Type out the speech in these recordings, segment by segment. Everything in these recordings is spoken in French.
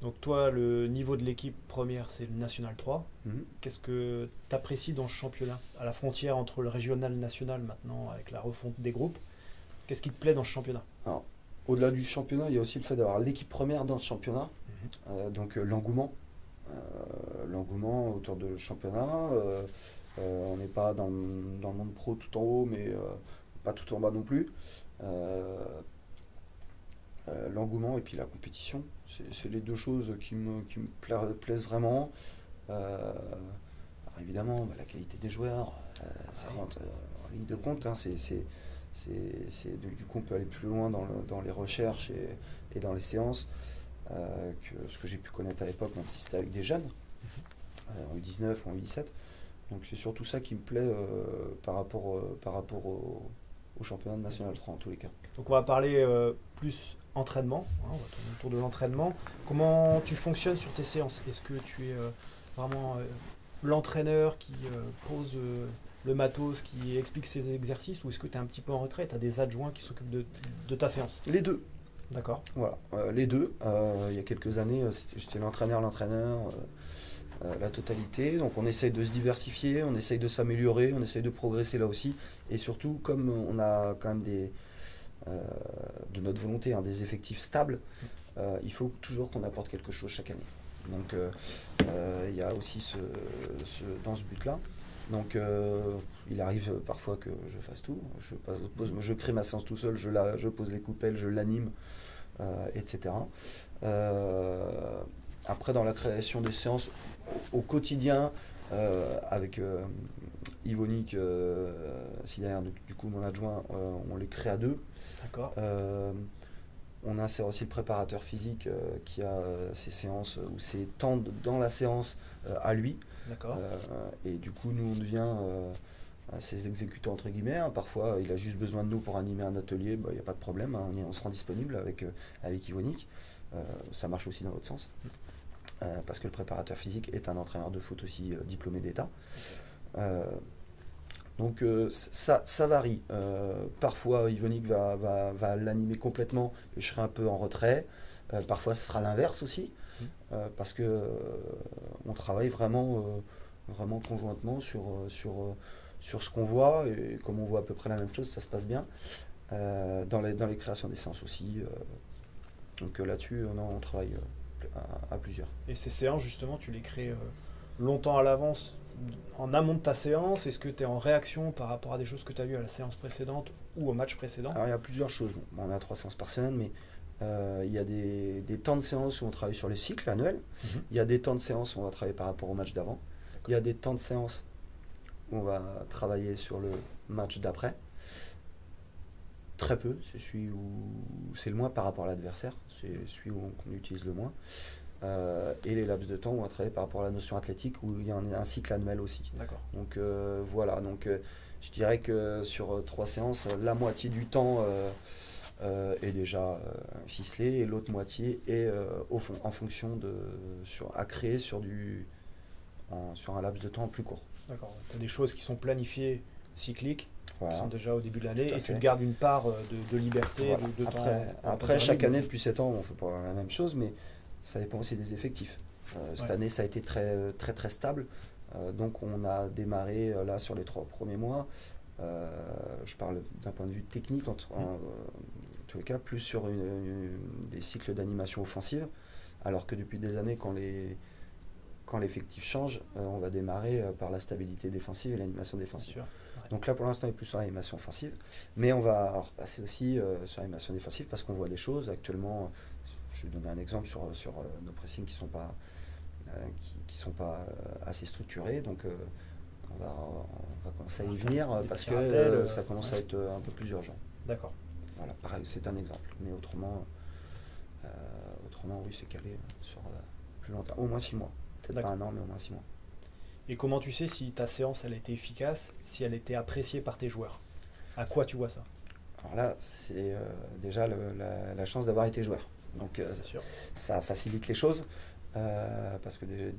Donc toi, le niveau de l'équipe première, c'est le National 3. Mhm. Qu'est-ce que tu apprécies dans ce championnat? À la frontière entre le régional et le national maintenant, avec la refonte des groupes, qu'est-ce qui te plaît dans ce championnat? Alors, au-delà du championnat, il y a aussi le fait d'avoir l'équipe première dans ce championnat. Mhm. Donc l'engouement. L'engouement autour de championnat. On n'est pas dans le monde pro tout en haut, mais pas tout en bas non plus. Euh, L'engouement et puis la compétition, c'est les deux choses qui me plaisent vraiment. Alors évidemment, bah, la qualité des joueurs, ça Oui. rentre en ligne de compte. Hein, du coup, on peut aller plus loin dans les recherches et dans les séances que ce que j'ai pu connaître à l'époque, même si c'était avec des jeunes, en U19 ou en U17. Donc c'est surtout ça qui me plaît par rapport au championnat national 3 en tous les cas. Donc on va parler plus entraînement, hein, on va tourner autour de l'entraînement. Comment tu fonctionnes sur tes séances? Est-ce que tu es vraiment l'entraîneur qui pose le matos, qui explique ses exercices, ou est-ce que tu es un petit peu en retrait, tu as des adjoints qui s'occupent de ta séance? Les deux, D'accord. voilà, les deux. Il y a quelques années, j'étais l'entraîneur, la totalité. Donc on essaye de se diversifier, on essaye de s'améliorer, on essaye de progresser là aussi. Et surtout, comme on a quand même de notre volonté, hein, des effectifs stables, il faut toujours qu'on apporte quelque chose chaque année. Donc il y a aussi dans ce but-là. Donc il arrive parfois que je fasse tout. Je crée ma séance tout seul, je pose les coupelles, je l'anime, etc. Après, dans la création des séances au quotidien, avec Yvonique, si derrière, du coup mon adjoint, on les crée à deux. D'accord. On insère aussi le préparateur physique qui a ses séances ou ses temps dans la séance à lui. D'accord. Et du coup, nous, on devient ses exécutants entre guillemets. Hein. Parfois, il a juste besoin de nous pour animer un atelier, il n'y a pas de problème. Hein. On se rend disponible avec Yvonique. Ça marche aussi dans l'autre sens. Parce que le préparateur physique est un entraîneur de foot aussi diplômé d'État. Donc ça varie. Parfois Yvonique va l'animer complètement et je serai un peu en retrait. Parfois ce sera l'inverse aussi. Parce que on travaille vraiment conjointement sur ce qu'on voit. Et comme on voit à peu près la même chose, ça se passe bien. Dans les créations des séances aussi. Donc là-dessus, on travaille à plusieurs. Et ces séances, justement, tu les crées longtemps à l'avance, en amont de ta séance? Est-ce que tu es en réaction par rapport à des choses que tu as vues à la séance précédente ou au match précédent? Alors il y a plusieurs choses. Bon, on a 3 séances par semaine, mais il y a des temps de séance où on travaille sur le cycle annuel. Mhm. Il y a des temps de séance où on va travailler par rapport au match d'avant. Il y a des temps de séance où on va travailler sur le match d'après. Très peu, c'est celui où c'est le moins par rapport à l'adversaire, c'est celui où on utilise le moins. Et les laps de temps où on va travailler par rapport à la notion athlétique où il y a un cycle annuel aussi. D'accord. Donc voilà, donc je dirais que sur 3 séances, la moitié du temps est déjà ficelé et l'autre moitié est en fonction à créer sur un laps de temps plus court. D'accord. Tu as des choses qui sont planifiées cycliques, qui sont Voilà. déjà au début de l'année, Tout à et tu te fait. gardes une part de liberté, Voilà. de temps. Après, chaque année depuis 7 ans, on fait pas la même chose, mais ça dépend aussi des effectifs. Cette Ouais. année, ça a été très stable. Donc, on a démarré là sur les 3 premiers mois. Je parle d'un point de vue technique, en tous les cas, plus sur des cycles d'animation offensive, alors que depuis des années, quand l'effectif change, on va démarrer par la stabilité défensive et l'animation Bien défensive. sûr. Ouais. Donc là, pour l'instant, on est plus sur l'animation offensive, mais on va repasser aussi sur l'animation défensive parce qu'on voit des choses. Actuellement, je vais donner un exemple sur nos pressings qui sont pas assez structurés, donc on va commencer à y venir Des parce petits que rappels, ça commence ouais. à être un peu plus urgent. D'accord. Voilà, pareil, c'est un exemple, mais autrement oui, c'est calé sur plus longtemps, au moins 6 mois. Peut-être pas D'accord. un an, mais au moins 6 mois. Et comment tu sais si ta séance elle a été efficace, si elle était appréciée par tes joueurs? À quoi tu vois ça? Alors là, c'est déjà la chance d'avoir été joueur. Donc C'est sûr. ça facilite les choses parce que des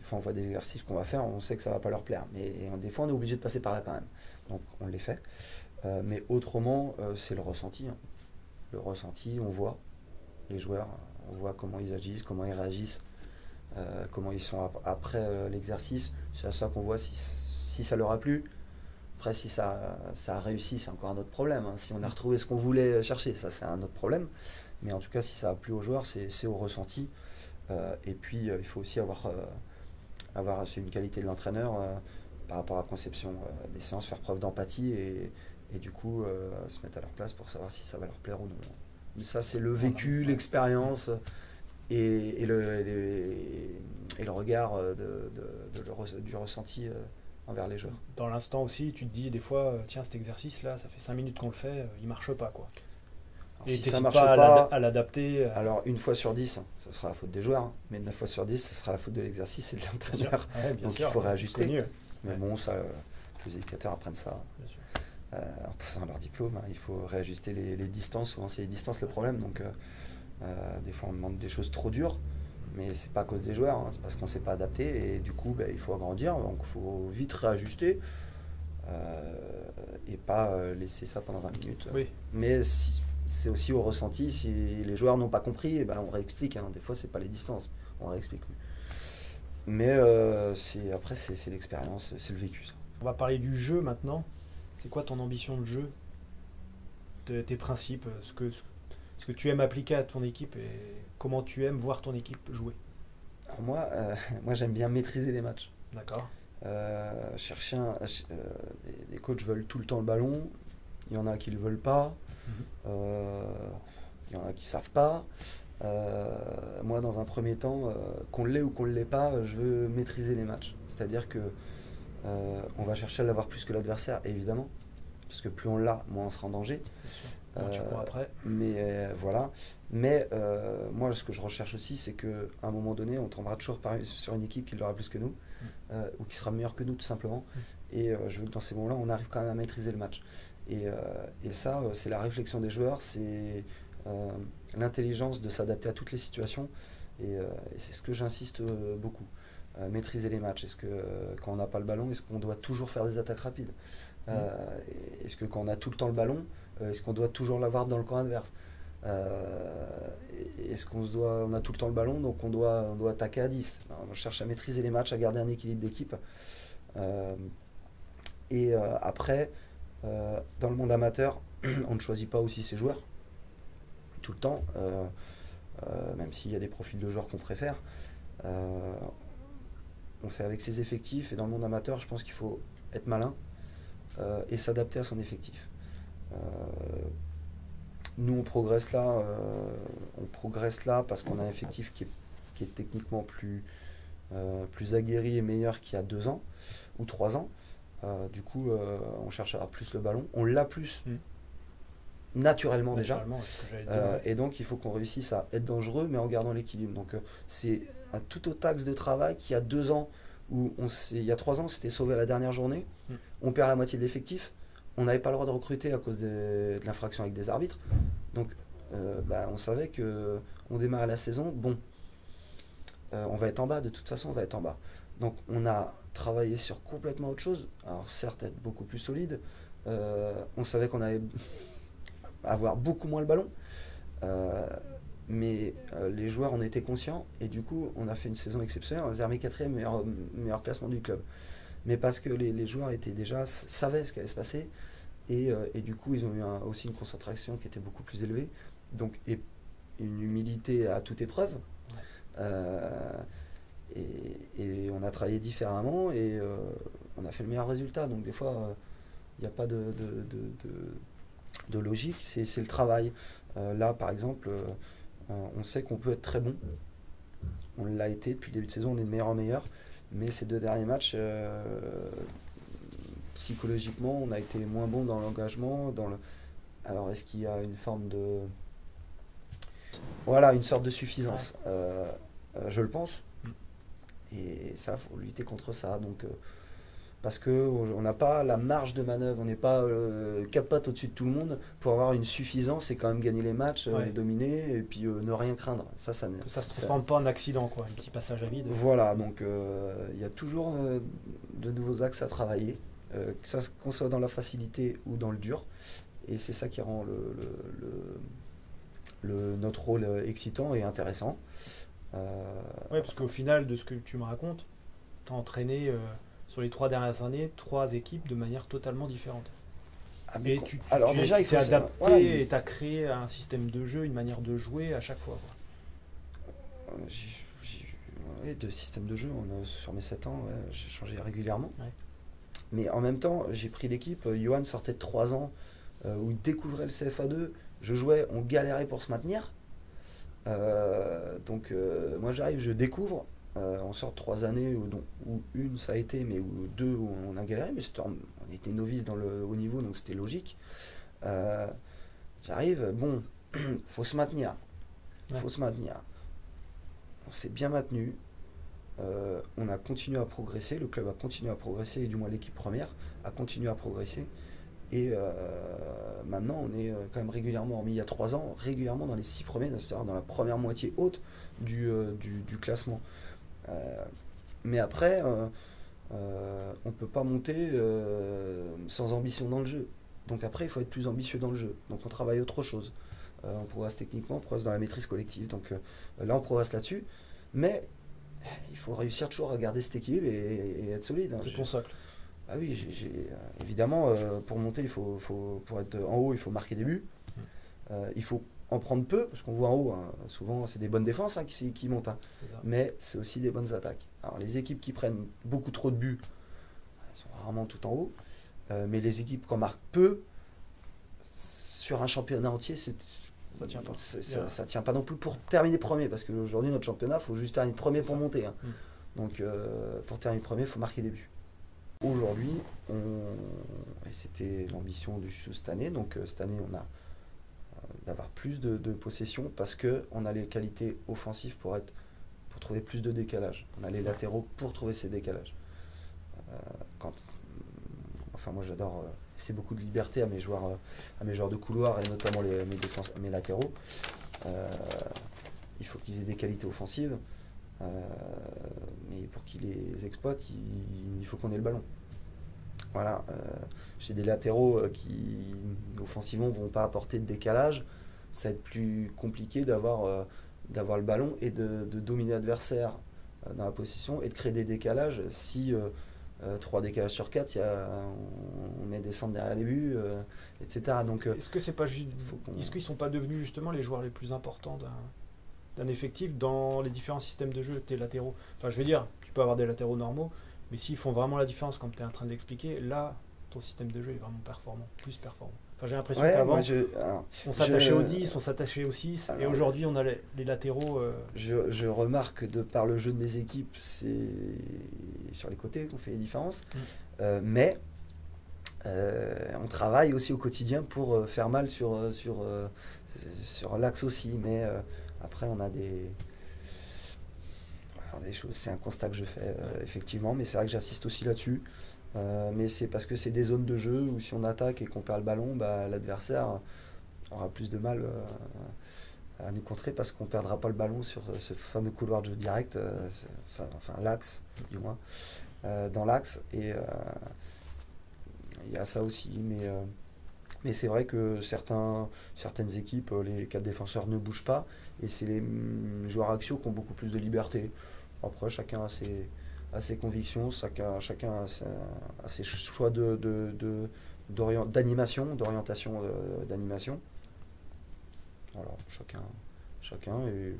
fois on voit des exercices qu'on va faire, on sait que ça va pas leur plaire, mais des fois on est obligé de passer par là quand même. Donc on les fait. Mais autrement, c'est le ressenti. Hein. Le ressenti, on voit les joueurs on voit comment ils agissent, comment ils réagissent, comment ils sont après l'exercice. C'est à ça qu'on voit si ça leur a plu. Après, si ça a réussi, c'est encore un autre problème. Hein. Si on a retrouvé ce qu'on voulait chercher, ça c'est un autre problème. Mais en tout cas, si ça a plu aux joueurs, c'est au ressenti. Et puis, il faut aussi avoir c'est une qualité de l'entraîneur par rapport à la conception des séances, faire preuve d'empathie et du coup se mettre à leur place pour savoir si ça va leur plaire ou non. Mais ça, c'est le vécu, l'expérience et le regard du ressenti envers les joueurs. Dans l'instant aussi, tu te dis des fois, tiens, cet exercice-là, ça fait 5 minutes qu'on le fait, il marche pas, quoi. Alors, Et si tu ça n'hésites marche pas pas, à l'adapter. alors une fois sur 10, ça sera la faute des joueurs, hein, mais 9 fois sur 10, ça sera la faute de l'exercice et de l'entraîneur. Ouais, bien Donc sûr, il faut réajuster. connu. Mais Ouais. bon, ça, les éducateurs apprennent ça Bien sûr. en passant leur diplôme. Hein, il faut réajuster les distances. Souvent, c'est les distances le problème. Donc, des fois, on demande des choses trop dures, mais c'est pas à cause des joueurs, hein, c'est parce qu'on s'est pas adapté. Et du coup, il faut agrandir. Donc, il faut vite réajuster et pas laisser ça pendant 20 minutes. Oui. Mais c'est aussi au ressenti. Si les joueurs n'ont pas compris, eh ben, on réexplique. Hein. Des fois, c'est pas les distances, on réexplique. Mais après, c'est l'expérience, c'est le vécu. Ça. On va parler du jeu maintenant. C'est quoi ton ambition de jeu, tes principes, ce que tu aimes appliquer à ton équipe et comment tu aimes voir ton équipe jouer? Alors moi j'aime bien maîtriser les matchs. D'accord. Chercher des coachs veulent tout le temps le ballon. Il y en a qui ne le veulent pas. Il y en a qui ne savent pas. Moi, dans un premier temps, qu'on l'ait ou qu'on ne l'ait pas, je veux maîtriser les matchs. C'est-à-dire que on va chercher à l'avoir plus que l'adversaire, évidemment, parce que plus on l'a, moins on sera en danger. Tu cours après. Mais voilà. Mais moi, ce que je recherche aussi, c'est qu'à un moment donné, on tombera toujours sur une équipe qui l'aura plus que nous, ou qui sera meilleure que nous, tout simplement. Et je veux que dans ces moments-là, on arrive quand même à maîtriser le match. Et ça, c'est la réflexion des joueurs, c'est l'intelligence de s'adapter à toutes les situations. Et c'est ce que j'insiste beaucoup. Maîtriser les matchs. Est-ce que quand on n'a pas le ballon, est-ce qu'on doit toujours faire des attaques rapides? Est-ce que quand on a tout le temps le ballon, est-ce qu'on doit toujours l'avoir dans le camp adverse? Est-ce on a tout le temps le ballon, donc on doit attaquer à 10? Alors, on cherche à maîtriser les matchs, à garder un équilibre d'équipe. Après, dans le monde amateur, on ne choisit pas aussi ses joueurs tout le temps, même s'il y a des profils de joueurs qu'on préfère. On fait avec ses effectifs, et dans le monde amateur, je pense qu'il faut être malin et s'adapter à son effectif. Nous, on progresse là parce qu'on a un effectif qui est techniquement plus aguerri et meilleur qu'il y a 2 ans ou 3 ans. Du coup, on cherche à avoir plus le ballon. On l'a plus naturellement déjà. Et donc, il faut qu'on réussisse à être dangereux, mais en gardant l'équilibre. Donc, c'est un tout autre axe de travail qu'il y a 2 ans, où il y a 3 ans, c'était sauvé à la dernière journée. On perd la moitié de l'effectif. On n'avait pas le droit de recruter à cause de l'infraction avec des arbitres. Donc, on savait qu'on démarrait la saison. Bon, on va être en bas, de toute façon, on va être en bas. Donc, on a travaillé sur complètement autre chose. Alors, certes, être beaucoup plus solide. On savait qu'on allait avoir beaucoup moins le ballon. Mais les joueurs en étaient conscients. Et du coup, on a fait une saison exceptionnelle. On a terminé 4e meilleur classement du club. Mais parce que les joueurs savaient ce qui allait se passer. Et du coup, ils ont eu aussi une concentration qui était beaucoup plus élevée. Donc, et une humilité à toute épreuve. Et on a travaillé différemment et on a fait le meilleur résultat. Donc des fois, il n'y a pas de logique, c'est le travail. Là, par exemple, on sait qu'on peut être très bon. On l'a été depuis le début de saison, on est de meilleur en meilleur. Mais ces 2 derniers matchs, psychologiquement, on a été moins bon dans l'engagement. Alors, est-ce qu'il y a une forme de... Voilà, une sorte de suffisance. Je le pense. Et ça, il faut lutter contre ça. Donc, parce qu'on n'a pas la marge de manœuvre, on n'est pas 4 pattes au-dessus de tout le monde. Pour avoir une suffisance, c'est quand même gagner les matchs, les dominer et puis ne rien craindre. Ça se transforme pas en accident, quoi, un petit passage à vide. Voilà, donc il y a toujours de nouveaux axes à travailler, qu'on soit dans la facilité ou dans le dur. Et c'est ça qui rend notre rôle excitant et intéressant. Ouais, parce qu'au final, de ce que tu me racontes, tu as entraîné sur les 3 dernières années 3 équipes de manière totalement différente. Et alors déjà, il faut adapté voilà, et tu as créé un système de jeu, une manière de jouer à chaque fois, quoi. Ouais, de système de jeu, sur mes 7 ans, ouais, j'ai changé régulièrement. Ouais. Mais en même temps, j'ai pris l'équipe. Johan sortait de 3 ans où il découvrait le CFA2. Je jouais, on galérait pour se maintenir. Donc moi j'arrive, je découvre. On sort de 3 années où une ça a été, mais où 2 où on a galéré. Mais on était novices dans le haut niveau, donc c'était logique. J'arrive, bon, faut se maintenir. Ouais. Faut se maintenir. On s'est bien maintenu. On a continué à progresser, le club a continué à progresser, et du moins l'équipe première a continué à progresser. Et maintenant, on est quand même régulièrement, hormis il y a 3 ans, régulièrement dans les 6 premiers, c'est-à-dire dans la première moitié haute du classement. Mais après, on ne peut pas monter sans ambition dans le jeu. Donc après, il faut être plus ambitieux dans le jeu. Donc on travaille autre chose. On progresse techniquement, on progresse dans la maîtrise collective. Donc là, on progresse là-dessus. Mais il faut réussir toujours à garder cet équilibre et être solide. C'est ton socle. Ah oui, évidemment, pour monter, pour être en haut, il faut marquer des buts. Il faut en prendre peu, parce qu'on voit en haut, hein, souvent c'est des bonnes défenses qui montent. Hein. Mais c'est aussi des bonnes attaques. Alors les équipes qui prennent beaucoup trop de buts, elles sont rarement tout en haut. Mais les équipes qui en marquent peu, sur un championnat entier, ça tient pas. Ça tient pas non plus pour terminer premier, parce qu'aujourd'hui notre championnat, il faut juste terminer premier pour monter. Hein. Donc pour terminer premier, il faut marquer des buts. Aujourd'hui, et c'était l'ambition du cette année, donc cette année on a d'avoir plus de possession parce qu'on a les qualités offensives pour trouver plus de décalage. On a les latéraux pour trouver ces décalages. Enfin moi j'adore laisser beaucoup de liberté à mes joueurs de couloir et notamment mes latéraux. Il faut qu'ils aient des qualités offensives. Mais pour qu'ils les exploitent, il faut qu'on ait le ballon. Voilà, j'ai des latéraux qui offensivement vont pas apporter de décalage. Ça va être plus compliqué d'avoir le ballon et de dominer l'adversaire dans la possession et de créer des décalages. Si 3 décalages sur 4, on met des centres derrière les buts, etc. Donc, est-ce que c'est pas est-ce qu'ils sont pas devenus justement les joueurs les plus importants d'un effectif dans les différents systèmes de jeu, tes latéraux? Enfin, je veux dire, tu peux avoir des latéraux normaux, mais s'ils font vraiment la différence, comme tu es en train d'expliquer, là, ton système de jeu est vraiment performant, plus performant. Enfin, j'ai l'impression qu'avant, on s'attachait aux 10, on s'attachait aux 6, et aujourd'hui, on a les latéraux. Je remarque, de par le jeu de mes équipes, c'est sur les côtés qu'on fait les différences, mais on travaille aussi au quotidien pour faire mal sur l'axe aussi, mais après on a des choses, c'est un constat que je fais effectivement, mais c'est vrai que j'assiste aussi là-dessus, mais c'est parce que c'est des zones de jeu où si on attaque et qu'on perd le ballon, l'adversaire aura plus de mal à nous contrer parce qu'on ne perdra pas le ballon sur ce fameux couloir de jeu direct, enfin l'axe du moins, dans l'axe, et il y a ça aussi, mais c'est vrai que certaines équipes, les 4 défenseurs ne bougent pas, et c'est les joueurs axiaux qui ont beaucoup plus de liberté. Après, chacun a ses convictions, chacun a ses choix d'orientation. Voilà, chacun, et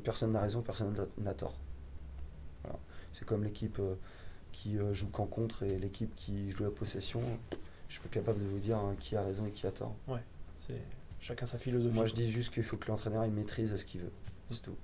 personne n'a raison, personne n'a tort. Voilà. C'est comme l'équipe qui joue qu'en contre et l'équipe qui joue la possession. Je suis pas capable de vous dire qui a raison et qui a tort. Ouais, c'est chacun sa philosophie. Moi je dis juste qu'il faut que l'entraîneur il maîtrise ce qu'il veut, c'est tout.